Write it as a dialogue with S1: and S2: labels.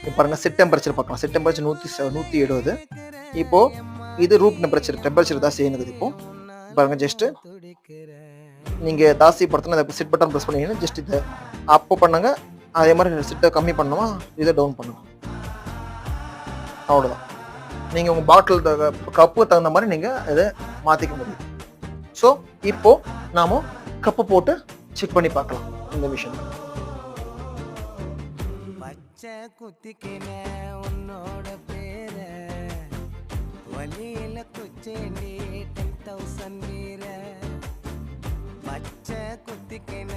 S1: இப்போ பாருங்க set temperature பார்க்கலாம். Set temperature 170. இப்போ இது ரூம் டெம்பரேச்சர் தான் செய்யுது. இப்போ பாருங்க ஜஸ்ட் நீங்க தாசி படுத்தினா அந்த செட் பட்டன் பிரஸ் பண்ணீங்கன்னா ஜஸ்ட் இத அப் பண்ணுங்க. அதே மாதிரி செட்ட கம்மி பண்ணணுமா இத டவுன் பண்ணுங்க. அவ்வளோதான். நீங்க உங்க பாட்டில் கப்புக்கு தகுந்த மாதிரி நீங்க இத மாத்திக்க முடியும். ஸோ இப்போ நாம கப்பு போட்டு செக் பண்ணி பார்க்கலாம் இந்த விஷயம். பச்சை குத்திக்கின உன்னோட பேர வலியில குச்சேண்டி 10,000 வீர பச்சை குத்திக்கின